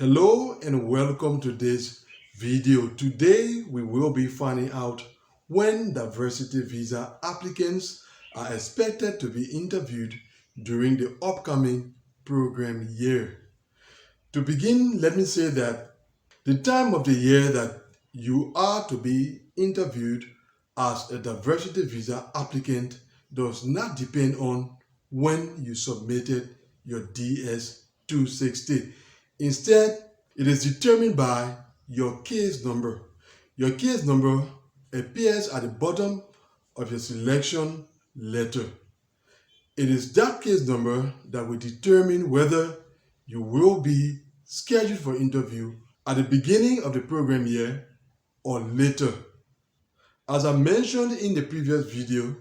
Hello and welcome to this video. Today we will be finding out when diversity visa applicants are expected to be interviewed during the upcoming program year. To begin, let me say that the time of the year that you are to be interviewed as a diversity visa applicant does not depend on when you submitted your DS-260. Instead, it is determined by your case number. Your case number appears at the bottom of your selection letter. It is that case number that will determine whether you will be scheduled for interview at the beginning of the program year or later. As I mentioned in the previous video,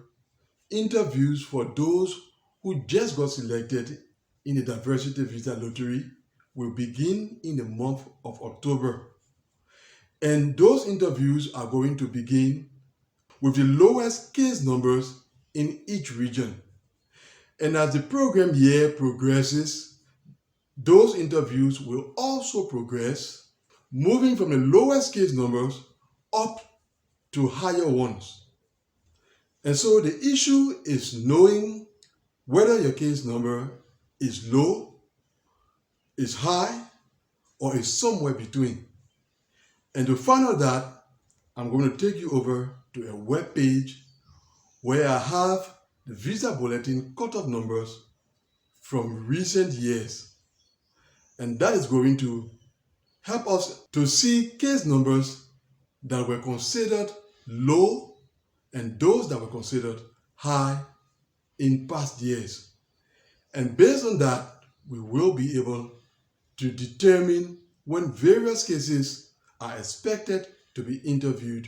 interviews for those who just got selected in the diversity visa lottery will begin in the month of October. And those interviews are going to begin with the lowest case numbers in each region. And as the program year progresses, those interviews will also progress, moving from the lowest case numbers up to higher ones. And so the issue is knowing whether your case number is low, is high, or is somewhere between. And to find out that, I'm going to take you over to a web page where I have the visa bulletin cutoff numbers from recent years. And that is going to help us to see case numbers that were considered low and those that were considered high in past years. And based on that, we will be able to determine when various cases are expected to be interviewed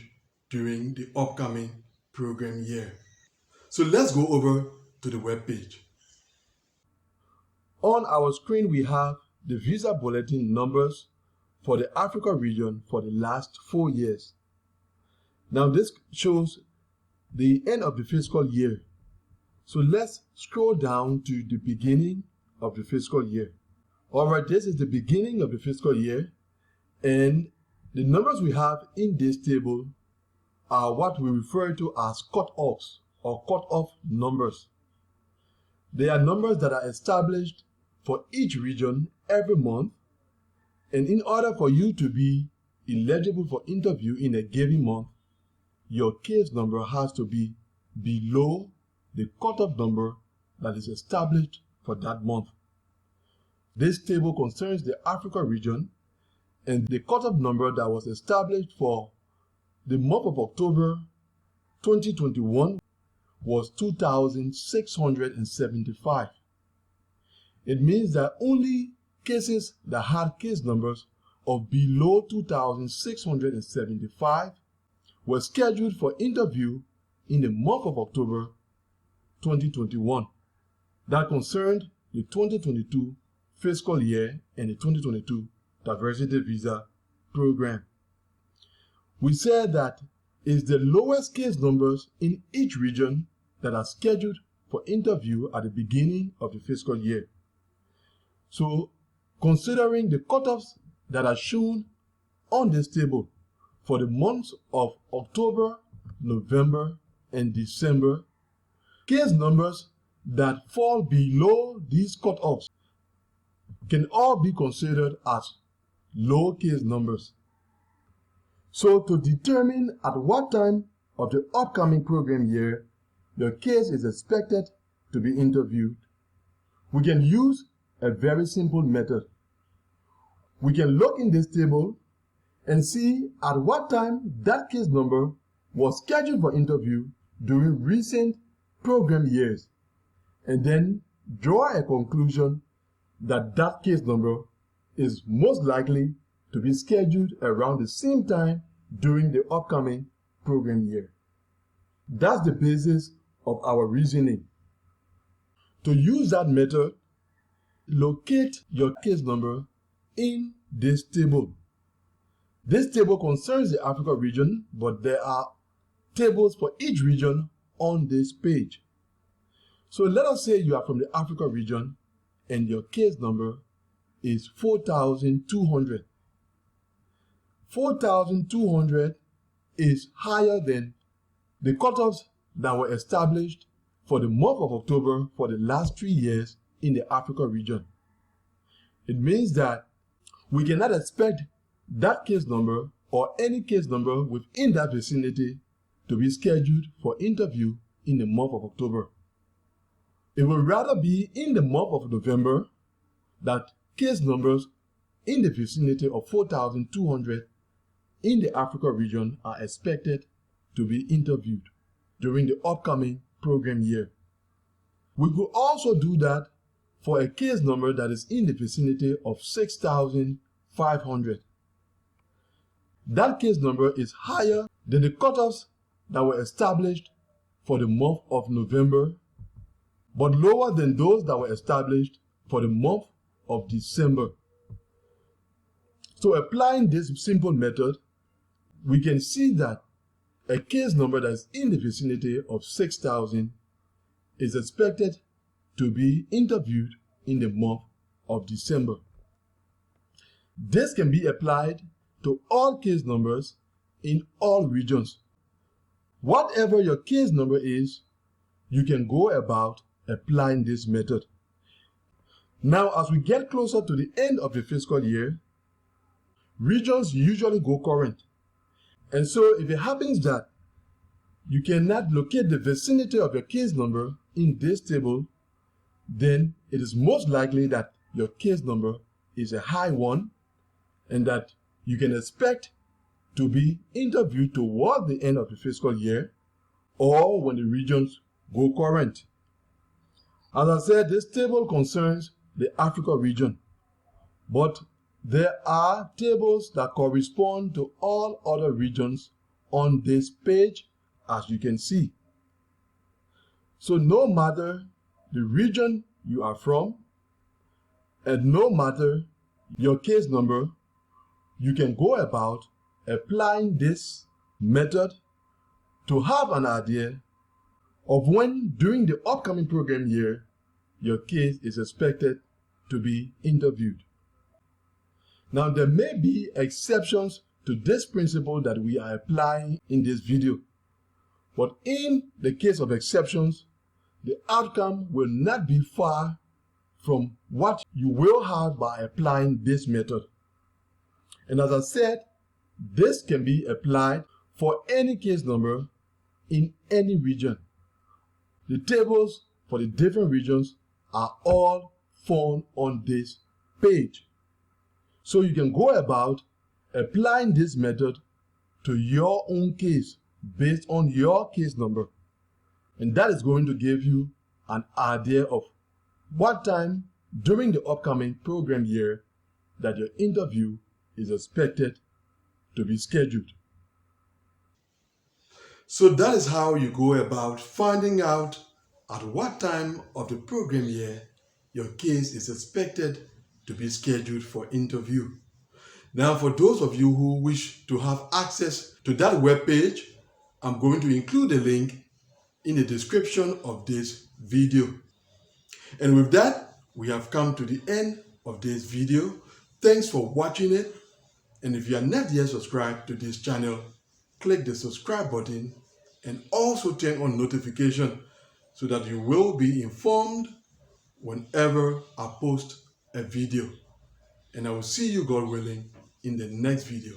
during the upcoming program year. So let's go over to the web page. On our screen, we have the visa bulletin numbers for the Africa region for the last 4 years. Now this shows the end of the fiscal year. So let's scroll down to the beginning of the fiscal year. All right, this is the beginning of the fiscal year, and the numbers we have in this table are what we refer to as cut-offs or cut-off numbers. They are numbers that are established for each region every month, and in order for you to be eligible for interview in a given month, your case number has to be below the cutoff number that is established for that month. This table concerns the Africa region, and the cutoff number that was established for the month of October 2021 was 2,675. It means that only cases that had case numbers of below 2,675 were scheduled for interview in the month of October 2021. That concerned the 2022 fiscal year and the 2022 diversity visa program. We said that it's the lowest case numbers in each region that are scheduled for interview at the beginning of the fiscal year. So, considering the cutoffs that are shown on this table for the months of October, November, and December, case numbers that fall below these cutoffs can all be considered as low case numbers. So to determine at what time of the upcoming program year your case is expected to be interviewed, we can use a very simple method. We can look in this table and see at what time that case number was scheduled for interview during recent program years, and then draw a conclusion that that case number is most likely to be scheduled around the same time during the upcoming program year. That's the basis of our reasoning. To use that method, locate your case number in this table. This table concerns the Africa region, but there are tables for each region on this page. So let us say you are from the Africa region and your case number is 4,200. 4,200 is higher than the cutoffs that were established for the month of October for the last 3 years in the Africa region. It means that we cannot expect that case number or any case number within that vicinity to be scheduled for interview in the month of October. It will rather be in the month of November that case numbers in the vicinity of 4,200 in the Africa region are expected to be interviewed during the upcoming program year. We could also do that for a case number that is in the vicinity of 6,500. That case number is higher than the cutoffs that were established for the month of November, but lower than those that were established for the month of December. So applying this simple method, we can see that a case number that is in the vicinity of 6,000 is expected to be interviewed in the month of December. This can be applied to all case numbers in all regions. Whatever your case number is, you can go about applying this method. Now, as we get closer to the end of the fiscal year, regions usually go current. And so if it happens that you cannot locate the vicinity of your case number in this table, then it is most likely that your case number is a high one and that you can expect to be interviewed toward the end of the fiscal year or when the regions go current. As I said, this table concerns the Africa region, but there are tables that correspond to all other regions on this page, as you can see. So no matter the region you are from, and no matter your case number, you can go about applying this method to have an idea of when during the upcoming program year your case is expected to be interviewed. Now, there may be exceptions to this principle that we are applying in this video, but in the case of exceptions, the outcome will not be far from what you will have by applying this method. And as I said, this can be applied for any case number in any region. The tables for the different regions are all found on this page. So you can go about applying this method to your own case based on your case number. And that is going to give you an idea of what time during the upcoming program year that your interview is expected to be scheduled. So that is how you go about finding out at what time of the program year your case is expected to be scheduled for interview. Now, for those of you who wish to have access to that web page, I'm going to include a link in the description of this video. And with that, we have come to the end of this video. Thanks for watching it. And if you are not yet subscribed to this channel, click the subscribe button and also turn on notification so that you will be informed whenever I post a video. And I will see you, God willing, in the next video.